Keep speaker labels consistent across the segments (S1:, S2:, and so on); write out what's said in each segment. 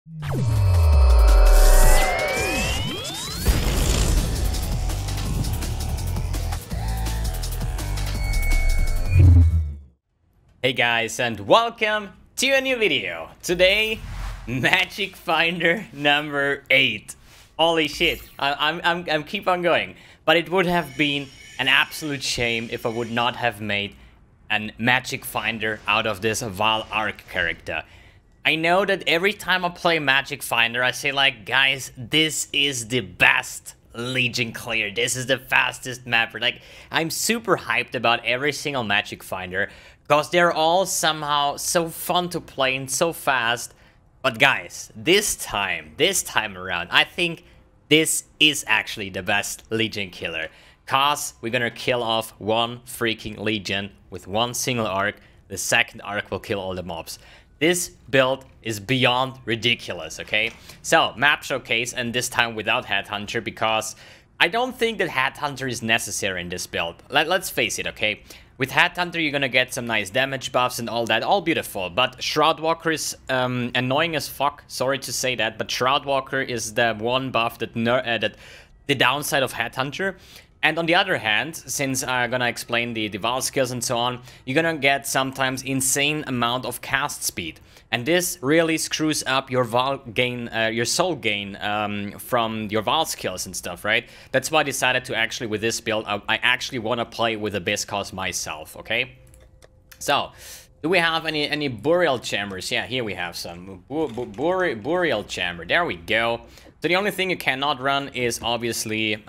S1: Hey guys, and welcome to a new video. Today, Magic Finder number 8. Holy shit, I'm keep on going. But it would have been an absolute shame if I would not have made a Magic Finder out of this Vaal Arc character. I know that every time I play Magic Finder, I say like, guys, this is the best Legion clear. This is the fastest mapper. Like, I'm super hyped about every single Magic Finder because they're all somehow so fun to play and so fast. But guys, this time around, I think this is actually the best Legion killer. Cause we're gonna kill off one freaking Legion with one single arc. The second arc will kill all the mobs. This build is beyond ridiculous, okay? So, map showcase, and this time without Headhunter, because I don't think that Headhunter is necessary in this build. Let's face it, okay? With Headhunter, you're gonna get some nice damage buffs and all that, all beautiful. But Shroudwalker is annoying as fuck, sorry to say that, but Shroudwalker is the one buff that the downside of Headhunter. And on the other hand, since I'm gonna explain the Vaal skills and so on, you're gonna get sometimes insane amount of cast speed. And this really screws up your your soul gain from your Vaal skills and stuff, right? That's why I decided to actually, with this build, I actually want to play with Abyss myself, okay? So, do we have any burial chambers? Yeah, here we have some. Burial chamber, there we go. So the only thing you cannot run is obviously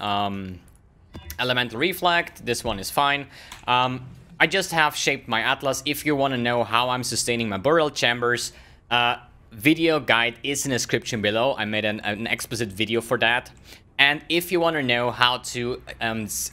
S1: Elemental Reflect. This one is fine. I just have shaped my atlas. If you want to know how I'm sustaining my burial chambers, video guide is in the description below. I made an explicit video for that. And if you want to know how to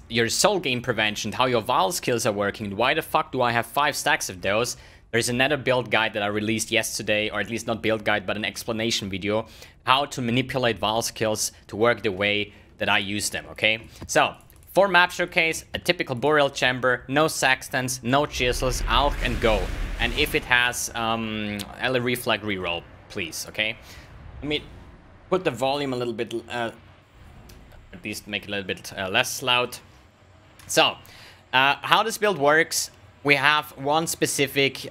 S1: your soul gain prevention, how your Vaal skills are working, why the fuck do I have 5 stacks of those? There's another build guide that I released yesterday, or at least not build guide, but an explanation video, how to manipulate Vaal skills to work the way that I use them, okay? So, for map showcase, a typical burial chamber, no sextants, no chisels, alch and go. And if it has Ele Reflect reroll, please, okay? Let me put the volume a little bit, at least make it a little bit less loud. So, how this build works, we have one specific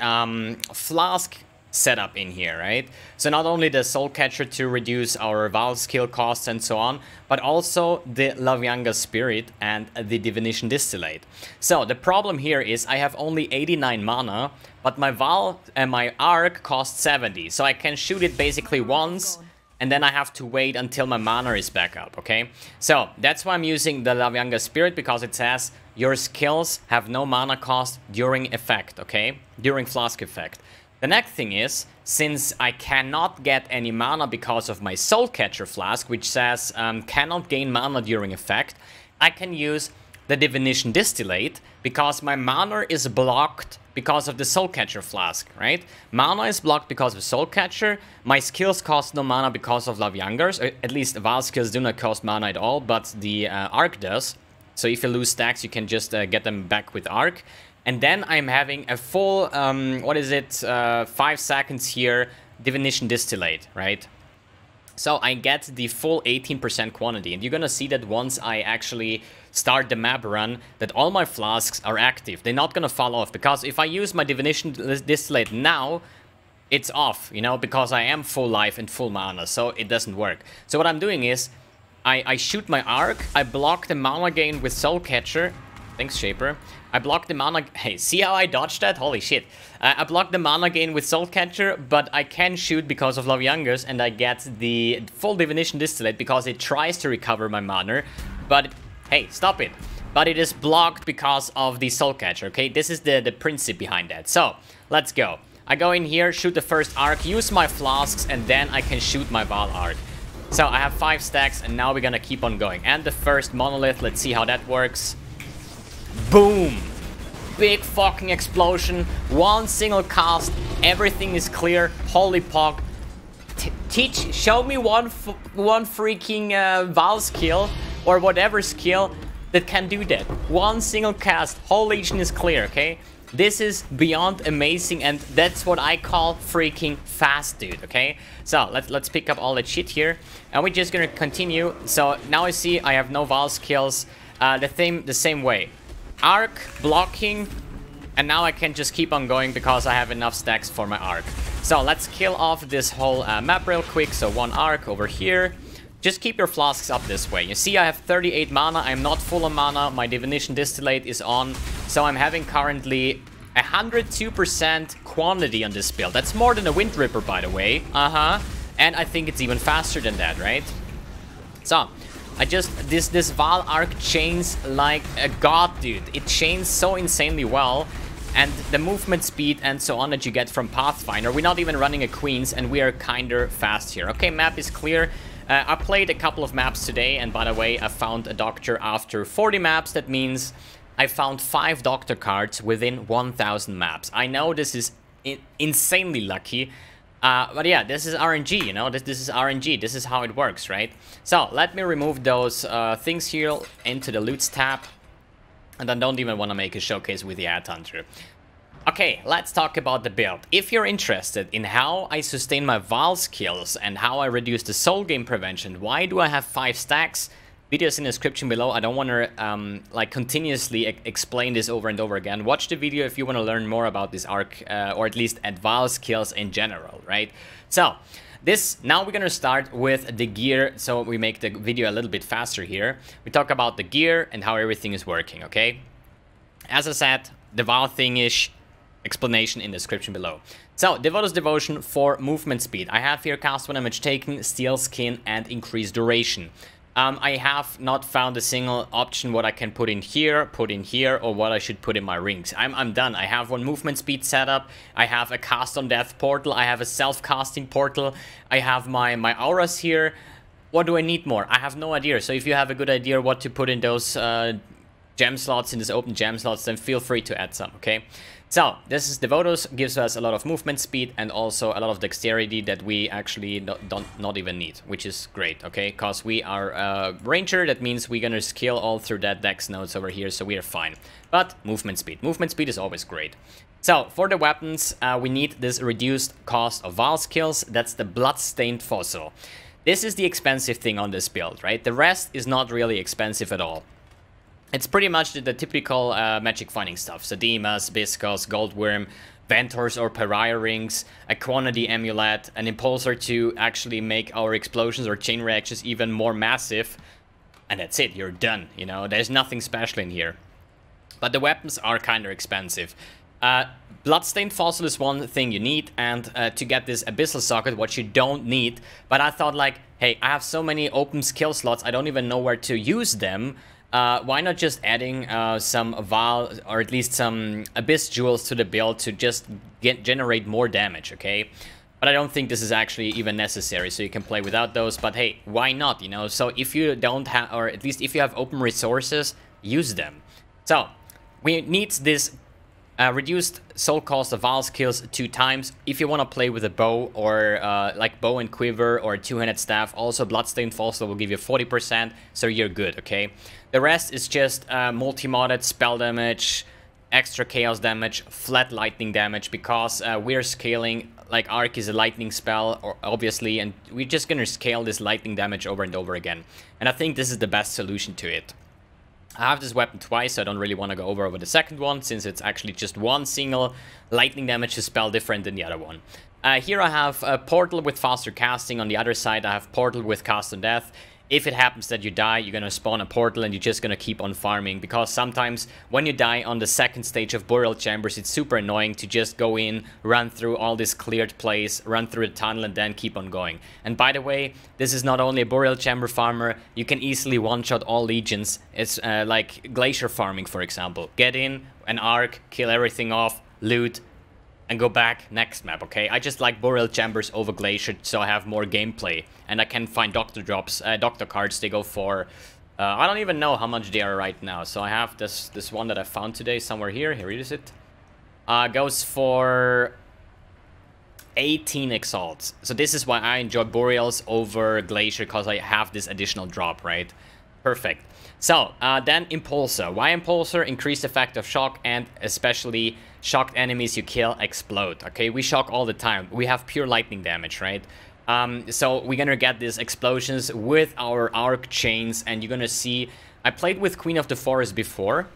S1: flask setup in here, right? So not only the Soul Catcher to reduce our Vaal skill costs and so on, but also the Lavyanga Spirit and the Divination Distillate. So the problem here is I have only 89 mana, but my Vaal and my Arc cost 70, so I can shoot it basically once, and then I have to wait until my mana is back up, okay? So that's why I'm using the Lavyanga Spirit, because it says your skills have no mana cost during effect, okay? During flask effect. The next thing is, since I cannot get any mana because of my Soul Catcher flask, which says cannot gain mana during effect, I can use the Divination Distillate because my mana is blocked because of the Soul Catcher flask, right? Mana is blocked because of Soul Catcher, my skills cost no mana because of Lavyangars, at least Vaal skills do not cost mana at all, but the Arc does. So if you lose stacks, you can just get them back with Arc. And then I'm having a full, 5 seconds here, Divination Distillate, right? So I get the full 18% quantity. And you're gonna see that once I actually start the map run, that all my flasks are active. They're not gonna fall off, because if I use my Divination Distillate now, it's off, you know, because I am full life and full mana, so it doesn't work. So what I'm doing is, I shoot my Arc, I block the mana gain with Soul Catcher. Thanks, Shaper. I blocked the mana... Hey, see how I dodged that? Holy shit. I blocked the mana gain with Soul Catcher, but I can shoot because of Lavyangars, and I get the full Divination Distillate because it tries to recover my mana. But, hey, stop it. But it is blocked because of the Soul Catcher, okay? This is the principle behind that. So, let's go. I go in here, shoot the first arc, use my flasks, and then I can shoot my Vaal arc. So, I have 5 stacks, and now we're gonna keep on going. And the first monolith, let's see how that works. Boom! Big fucking explosion, one single cast, everything is clear. Holy pog. Show me one freaking Vaal skill or whatever skill that can do that. One single cast, whole Legion is clear, okay? This is beyond amazing, and that's what I call freaking fast, dude, okay? So, let's pick up all that shit here, and we're just gonna continue. So, now I see I have no Vaal skills, the same way. Arc, blocking, and now I can just keep on going because I have enough stacks for my arc. So, let's kill off this whole map real quick. So, one arc over here. Just keep your flasks up this way. You see I have 38 mana, I'm not full on mana, my Divination Distillate is on, so I'm having currently 102% quantity on this build. That's more than a Wind Ripper, by the way. And I think it's even faster than that, right? So, this Vaal arc chains like a god, dude. It chains so insanely well. And the movement speed and so on that you get from Pathfinder, we're not even running a Queens, and we are kinda fast here. Okay, map is clear. I played a couple of maps today, and by the way, I found a doctor after 40 maps. That means I found 5 doctor cards within 1,000 maps. I know this is insanely lucky, but yeah, this is RNG, you know, this is RNG, this is how it works, right? So, let me remove those things here into the loots tab, and I don't even want to make a showcase with the Ad Hunter. Okay, let's talk about the build. If you're interested in how I sustain my Vaal skills and how I reduce the soul game prevention, why do I have 5 stacks? Videos in the description below. I don't want to like continuously explain this over and over again. Watch the video if you want to learn more about this arc, or at least at Vaal skills in general, right? So, now we're gonna start with the gear, so we make the video a little bit faster here. We talk about the gear and how everything is working, okay? As I said, the Vaal thing-ish, explanation in the description below. So, Devoto's Devotion for movement speed. I have here cast one damage taken, steal skin, and increase duration. I have not found a single option what I can put in here, or what I should put in my rings. I'm done. I have one movement speed setup. I have a cast on death portal. I have a self-casting portal. I have my auras here. What do I need more? I have no idea. So if you have a good idea what to put in those gem slots, in this open gem slots, then feel free to add some, okay? So, this is Devotos, gives us a lot of movement speed and also a lot of dexterity that we actually not even need, which is great, okay? Because we are ranger, that means we're gonna skill all through that dex nodes over here, so we are fine. But movement speed is always great. So, for the weapons, we need this reduced cost of Vaal skills. That's the Bloodstained Fossil. This is the expensive thing on this build, right? The rest is not really expensive at all. It's pretty much the typical magic finding stuff. Sedemas, Biscos, Goldworm, Ventors or Pariah rings, a Quantity Amulet, an Impulsor to actually make our explosions or chain reactions even more massive. And that's it, you're done, you know, there's nothing special in here. But the weapons are kind of expensive. Bloodstained Fossil is one thing you need, and to get this Abyssal Socket, what you don't need. But I thought like, hey, I have so many open skill slots, I don't even know where to use them. Why not just adding some Vaal, or at least some Abyss Jewels to the build to just generate more damage, okay? But I don't think this is actually even necessary, so you can play without those. But hey, why not, you know? So if you don't have, or at least if you have open resources, use them. So, we need this reduced soul cost of Vaal skills 2 times. If you want to play with a bow, or like bow and quiver, or a 2-handed staff, also Bloodstained Fossil will give you 40%, so you're good, okay? The rest is just multi-modded spell damage, extra chaos damage, flat lightning damage, because we're scaling, like Arc is a lightning spell, obviously, and we're just gonna scale this lightning damage over and over again. And I think this is the best solution to it. I have this weapon twice, so I don't really want to go over the second one, since it's actually just one single lightning damage spell different than the other one. Here I have a Portal with faster casting. On the other side I have Portal with cast on death. If it happens that you die, you're gonna spawn a portal and you're just gonna keep on farming, because sometimes when you die on the second stage of Burial Chambers, it's super annoying to just go in, run through all this cleared place, run through the tunnel, and then keep on going. And by the way, this is not only a Burial Chamber farmer, you can easily one-shot all legions. It's like Glacier farming, for example. Get in, an arc, kill everything off, loot, and go back next map, okay? I just like Burial Chambers over Glacier, so I have more gameplay. And I can find Doctor drops, Doctor cards, they go for... I don't even know how much they are right now. So I have this one that I found today, somewhere here. Here is it. Goes for 18 exalts. So this is why I enjoy Boreals over Glacier, because I have this additional drop, right? Perfect. So, then Impulsor. Why Impulsor? Increased effect of shock, and especially shocked enemies you kill explode, okay? We shock all the time. We have pure lightning damage, right? So we're gonna get these explosions with our arc chains, and you're gonna see... I played with Queen of the Forest before.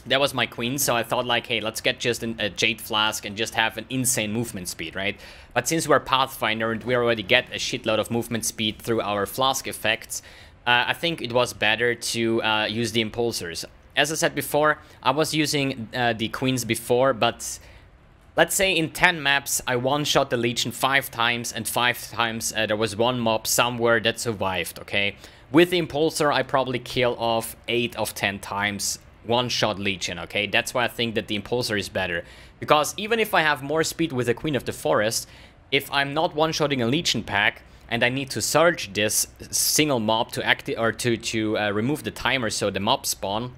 S1: That was my queen, so I thought like, hey, let's get just a Jade Flask and just have an insane movement speed, right? But since we're Pathfinder and we already get a shitload of movement speed through our Flask effects, I think it was better to use the Impulsors. As I said before, I was using the queens before, but let's say in 10 maps, I one-shot the Legion 5 times, and 5 times there was one mob somewhere that survived, okay? With the Impulsor, I probably kill off 8 of 10 times one-shot Legion, okay? That's why I think that the Impulsor is better. Because even if I have more speed with the Queen of the Forest, if I'm not one-shotting a Legion pack, and I need to surge this single mob to activate or to remove the timer so the mob spawn,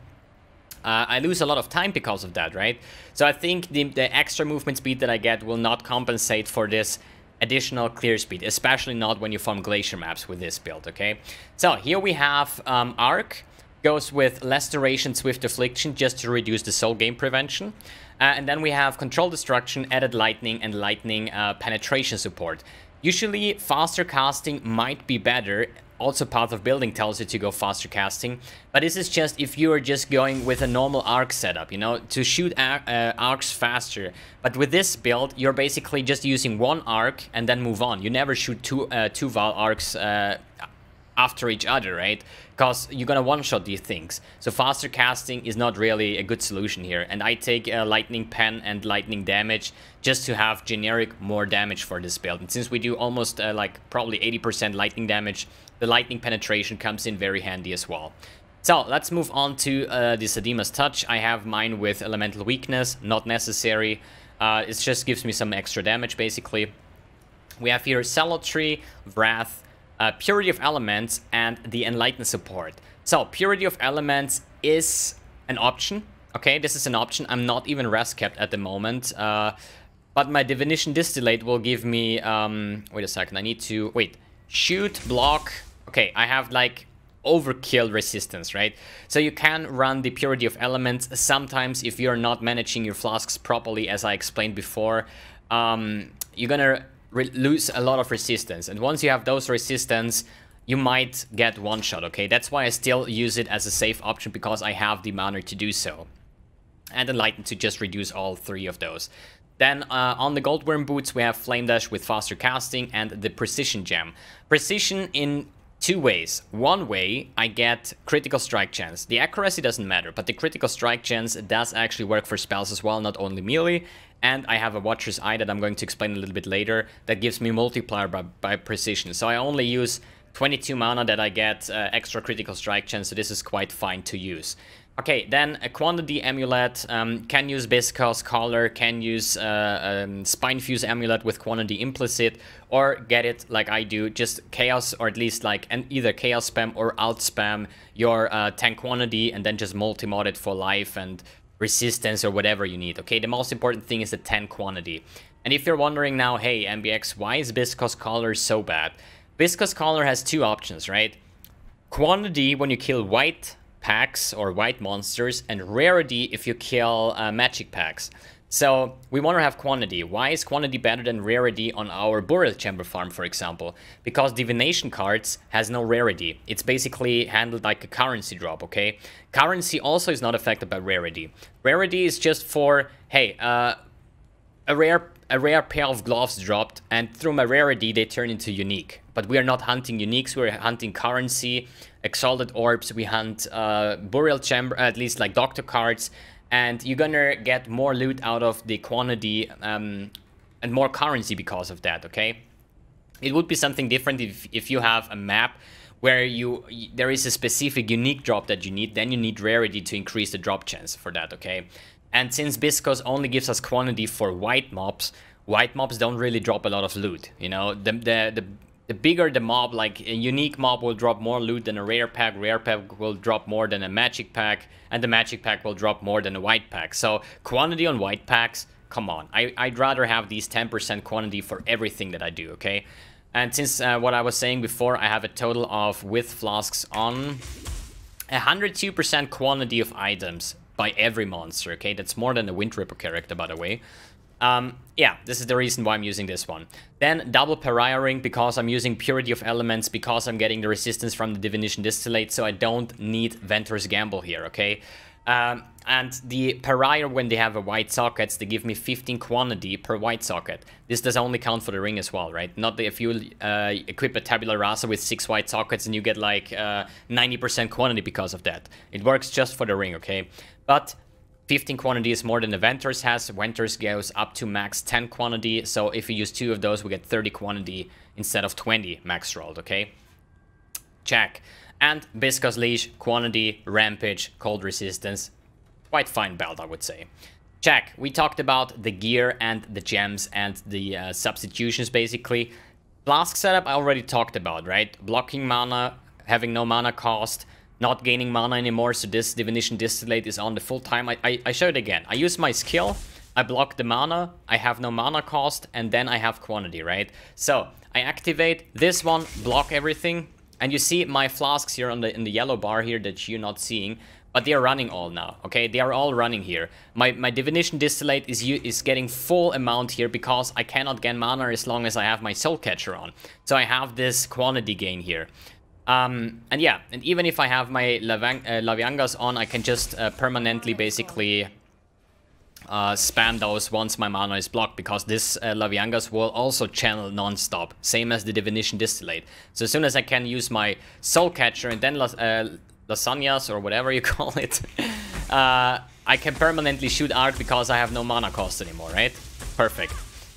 S1: I lose a lot of time because of that, right? So I think the extra movement speed that I get will not compensate for this additional clear speed, especially not when you farm glacier maps with this build, okay? So here we have Arc. Goes with less duration, swift affliction, just to reduce the soul game prevention. And then we have control destruction, added lightning, and lightning penetration support. Usually faster casting might be better. Also Path of Building tells you to go faster casting, but this is just if you are just going with a normal arc setup, you know, to shoot arcs faster. But with this build, you're basically just using one arc and then move on. You never shoot two Vaal arcs after each other, right? Because you're gonna one-shot these things. So faster casting is not really a good solution here. And I take lightning pen and lightning damage just to have generic more damage for this build. And since we do almost like probably 80% lightning damage, the lightning penetration comes in very handy as well. So let's move on to the Sadima's Touch. I have mine with elemental weakness, not necessary. It just gives me some extra damage basically. We have here Zealotry, Wrath, Purity of Elements, and the Enlighten support. So Purity of Elements is an option. Okay, this is an option. I'm not even rest kept at the moment. But my Divination Distillate will give me... wait a second, I need to... Wait. Shoot, block... Okay, I have like overkill resistance, right? So you can run the Purity of Elements. Sometimes if you're not managing your flasks properly, as I explained before, you're gonna lose a lot of resistance. And once you have those resistance, you might get one shot, okay? That's why I still use it as a safe option, because I have the mana to do so. And Enlighten to just reduce all three of those. Then on the Goldworm Boots, we have Flame Dash with faster casting and the Precision Gem. Precision in two ways. One way, I get critical strike chance. The accuracy doesn't matter, but the critical strike chance does actually work for spells as well, not only melee. And I have a Watcher's Eye that I'm going to explain a little bit later that gives me multiplier by precision. So I only use 22 mana that I get extra critical strike chance, so this is quite fine to use. Okay, then a Quantity Amulet, can use Viscous Collar, can use Spine Fuse Amulet with Quantity implicit, or get it like I do, just Chaos, or at least like either Chaos spam or out spam your 10 Quantity, and then just multi-mod it for life and resistance or whatever you need. Okay, the most important thing is the 10 Quantity. And if you're wondering now, hey MBX, why is Viscous Collar so bad? Viscous Collar has two options, right? Quantity when you kill white packs or white monsters, and rarity if you kill magic packs. So we want to have quantity. Why is quantity better than rarity on our Burial Chamber farm, for example? Because Divination cards has no rarity. It's basically handled like a currency drop, okay? Currency also is not affected by rarity. Rarity is just for, hey, a rare pair of gloves dropped, and through my rarity they turn into unique. But we are not hunting uniques, we're hunting currency, exalted orbs, we hunt Burial Chamber, at least like doctor cards, and you're gonna get more loot out of the quantity and more currency because of that, okay? It would be something different if you have a map where there is a specific unique drop that you need, then you need rarity to increase the drop chance for that, okay? And since Viscous only gives us quantity for white mobs don't really drop a lot of loot, you know? The bigger the mob, like a unique mob will drop more loot than a rare pack will drop more than a magic pack, and the magic pack will drop more than a white pack. So quantity on white packs, come on. I'd rather have these 10% quantity for everything that I do, okay? And since what I was saying before, I have a total of with flasks on 102% quantity of items by every monster, okay? That's more than the Wind Ripper character, by the way. Yeah, this is the reason why I'm using this one. Then double Pariah Ring, because I'm using Purity of Elements, because I'm getting the resistance from the Divination Distillate, so I don't need Ventur's Gamble here, okay? And the Pariah, when they have a white sockets, they give me 15 quantity per white socket. This does only count for the ring as well, right? Not if you equip a Tabula Rasa with 6 white sockets and you get like 90% quantity because of that. It works just for the ring, okay? But 15 quantity is more than the Ventur's has. Ventur's goes up to max 10 quantity, so if you use 2 of those, we get 30 quantity instead of 20 max rolled, okay? Check. And Viscous Leash, quantity, rampage, cold resistance. Quite fine belt, I would say. Check. We talked about the gear and the gems and the substitutions, basically. Flask setup I already talked about, right? Blocking mana, having no mana cost, not gaining mana anymore, so this Divination Distillate is on the full time. I show it again. I use my skill, I block the mana, I have no mana cost, and then I have quantity, right? So, I activate this one, block everything, and you see my flasks here on in the yellow bar here that you're not seeing, but they are running all now, okay? They are all running here. My Divination Distillate is getting full amount here because I cannot gain mana as long as I have my Soul Catcher on. So I have this quantity gain here. And yeah, and even if I have my Laviangas on, I can just permanently basically spam those once my mana is blocked, because this Laviangas will also channel non-stop, same as the Divination Distillate. So as soon as I can use my Soul Catcher and then Lasagnas or whatever you call it, I can permanently shoot arc because I have no mana cost anymore, right? Perfect.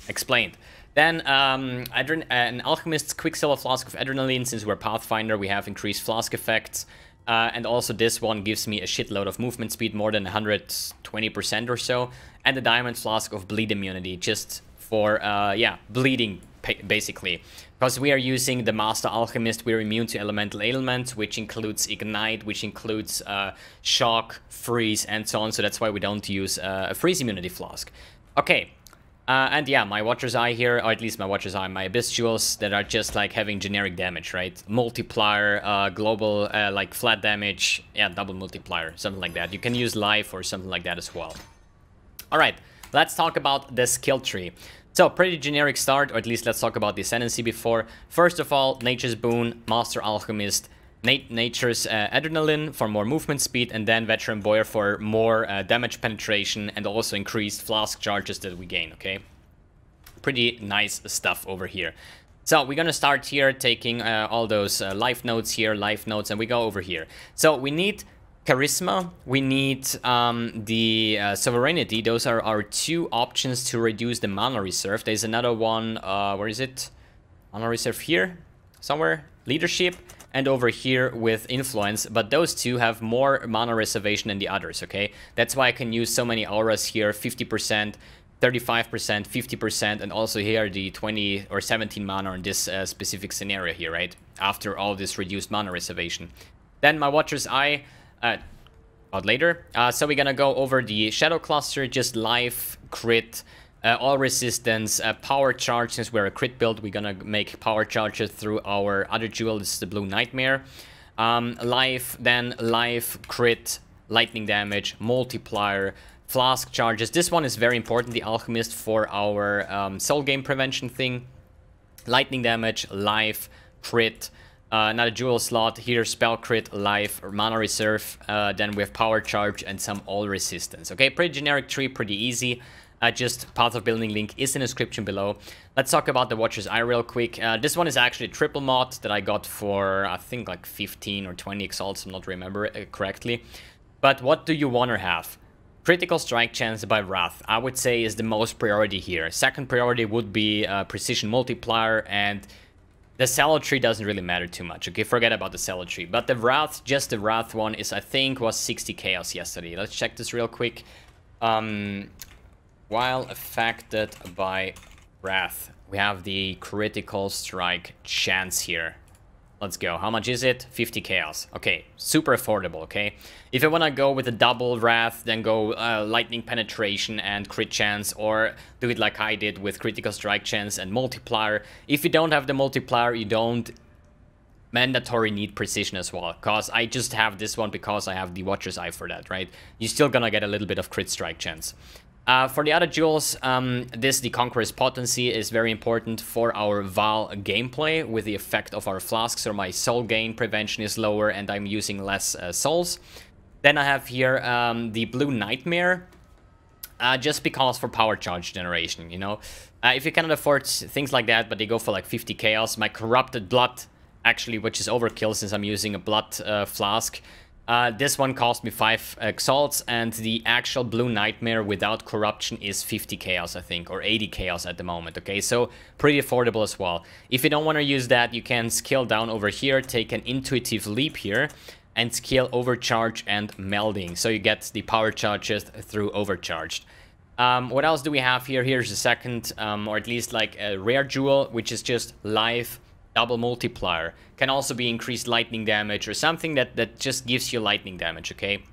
S1: Explained. Then an Alchemist's Quicksilver Flask of Adrenaline. Since we're Pathfinder, we have increased flask effects. And also this one gives me a shitload of movement speed, more than 120% or so. And the Diamond Flask of Bleed Immunity, just for, yeah, bleeding, basically. Because we are using the Master Alchemist, we're immune to Elemental Ailments, which includes Ignite, which includes Shock, Freeze, and so on. So that's why we don't use a Freeze Immunity Flask. Okay. And yeah, my Watcher's Eye here, or at least my Watcher's Eye, my Abyss Jewels that are just like having generic damage, right? Multiplier, global, like flat damage, yeah, double multiplier, something like that. You can use life or something like that as well. Alright, let's talk about the skill tree. So, pretty generic start, or at least let's talk about the Ascendency before. First of all, Nature's Boon, Master Alchemist, Nature's Adrenaline for more movement speed, and then Veteran Boyer for more damage penetration and also increased flask charges that we gain, okay? Pretty nice stuff over here. So we're gonna start here taking all those life notes here, life notes, and we go over here. So we need Charisma, we need the Sovereignty. Those are our 2 options to reduce the mana reserve. There's another one, where is it? Mana reserve here, somewhere. Leadership. And over here with Influence, but those 2 have more mana reservation than the others, okay? That's why I can use so many auras here, 50%, 35%, 50%, and also here the 20 or 17 mana in this specific scenario here, right? After all this reduced mana reservation. Then my Watcher's Eye, about later. So we're gonna go over the Shadow Cluster, just life, crit, all resistance, power charge. Since we're a crit build, we're gonna make power charges through our other jewel. This is the Blue Nightmare. Life, then life, crit, lightning damage, multiplier, flask charges. This one is very important, the Alchemist, for our soul game prevention thing. Lightning damage, life, crit, another jewel slot here, spell crit, life, mana reserve. Then we have power charge and some all resistance. Okay, pretty generic tree, pretty easy. Just Path of Building link is in the description below. Let's talk about the Watcher's Eye real quick. This one is actually a triple mod that I got for, I think, like 15 or 20 exalts, I'm not remember correctly. But what do you want to have? Critical strike chance by Wrath, I would say, is the most priority here. Second priority would be Precision Multiplier, and the Cello Tree doesn't really matter too much, okay? Forget about the Cello Tree. But the Wrath, just the Wrath one, is, I think, was 60 chaos yesterday. Let's check this real quick. While affected by Wrath, we have the critical strike chance here. Let's go. How much is it? 50 chaos. Okay, super affordable, okay? If I want to go with a double Wrath, then go lightning penetration and crit chance, or do it like I did with critical strike chance and multiplier. If you don't have the multiplier, you don't mandatory need precision as well, because I just have this one because I have the Watcher's Eye for that, right? You're still gonna get a little bit of crit strike chance. For the other jewels, the Conqueror's Potency is very important for our Vaal gameplay with the effect of our flasks, so my soul gain prevention is lower and I'm using less souls. Then I have here the Blue Nightmare, just because for power charge generation, you know? If you cannot afford things like that, but they go for like 50 chaos, my Corrupted Blood, actually, which is overkill since I'm using a blood flask, this one cost me 5 exalts, and the actual Blue Nightmare without corruption is 50 chaos, I think, or 80 chaos at the moment, okay? So, pretty affordable as well. If you don't want to use that, you can scale down over here, take an Intuitive Leap here, and scale Overcharge and Melding, so you get the power charges through Overcharged. What else do we have here? Here's the second, or at least like a rare jewel, which is just Life Double Multiplier. Can also be increased lightning damage or something that just gives you lightning damage, okay?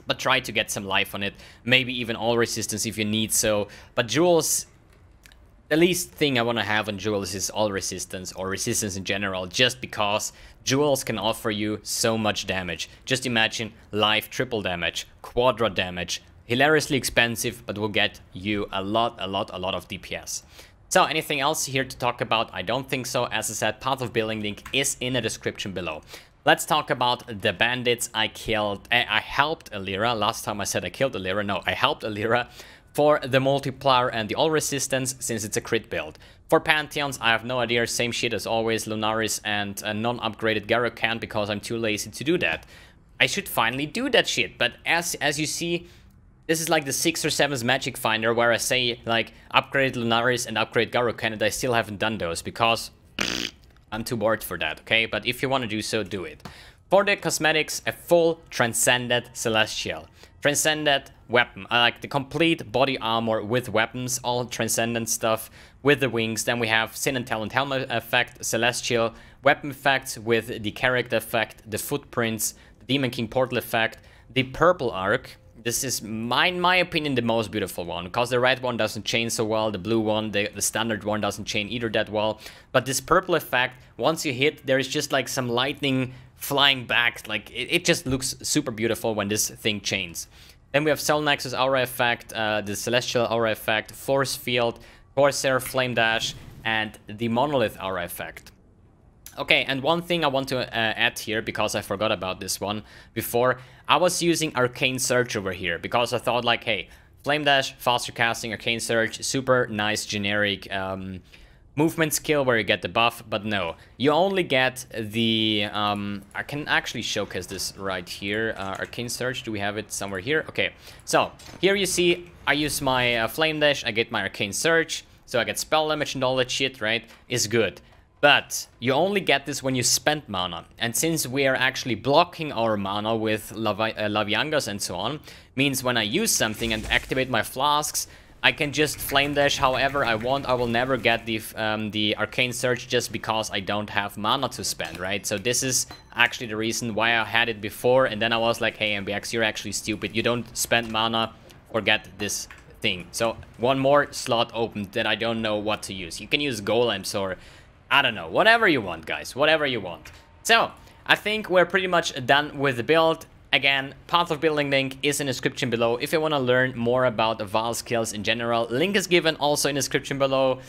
S1: But try to get some life on it. Maybe even all resistance if you need so. But jewels, the least thing I want to have on jewels is all resistance or resistance in general, just because jewels can offer you so much damage. Just imagine life triple damage, quadra damage, hilariously expensive, but will get you a lot of DPS. So, anything else here to talk about? I don't think so. As I said, Path of Building link is in the description below. Let's talk about the bandits I killed. I helped Alira. Last time I said I killed Alira. No, I helped Alira for the multiplier and the all resistance, since it's a crit build. For Pantheons, I have no idea. Same shit as always. Lunaris and a non-upgraded Garrocan, because I'm too lazy to do that. I should finally do that shit. But as you see, this is like the 6th or 7th Magic Finder where I say, like, upgrade Lunaris and upgrade Garrocan, and I still haven't done those because I'm too bored for that, okay? But if you want to do so, do it. For the cosmetics, a full Transcended Celestial. Transcended weapon. I like the complete body armor with weapons, all Transcendent stuff with the wings. Then we have Sin and Talent Helmet effect, Celestial weapon effects with the character effect, the footprints, the Demon King portal effect, the purple arc. This is, in my opinion, the most beautiful one, because the red one doesn't chain so well, the blue one, the standard one doesn't chain either that well. But this purple effect, once you hit, there is just like some lightning flying back, like it just looks super beautiful when this thing chains. Then we have Soul Nexus Aura effect, the Celestial Aura effect, Force Field, Corsair Flame Dash, and the Monolith Aura effect. Okay, and one thing I want to add here, because I forgot about this one before, I was using Arcane Surge over here, because I thought like, hey, Flame Dash, faster casting, Arcane Surge, super nice generic movement skill where you get the buff, but no. You only get the, I can actually showcase this right here, Arcane Surge, do we have it somewhere here? Okay, so here you see, I use my Flame Dash, I get my Arcane Surge, so I get spell damage and all that shit, right? Is good. But you only get this when you spend mana, and since we are actually blocking our mana with Laviangas and so on, means when I use something and activate my flasks, I can just Flame Dash however I want. I will never get the Arcane Surge just because I don't have mana to spend, right? So this is actually the reason why I had it before, and then I was like, hey mbX, you're actually stupid, you don't spend mana, forget this thing. So one more slot open that I don't know what to use. You can use Golems or I don't know, whatever you want, guys, whatever you want. So, I think we're pretty much done with the build. Again, Path of Building link is in the description below. If you want to learn more about the Vaal skills in general, link is given also in the description below.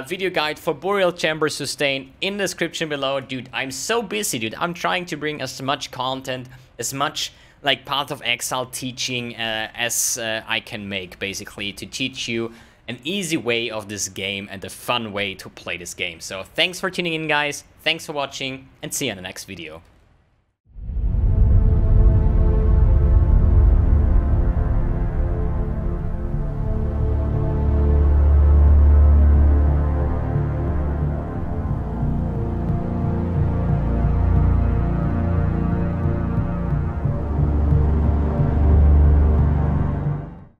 S1: Video guide for Burial Chamber Sustain in the description below. Dude, I'm so busy, dude. I'm trying to bring as much content, as much like Path of Exile teaching as I can make, basically, to teach you an easy way of this game and a fun way to play this game. So thanks for tuning in, guys. Thanks for watching, and see you in the next video.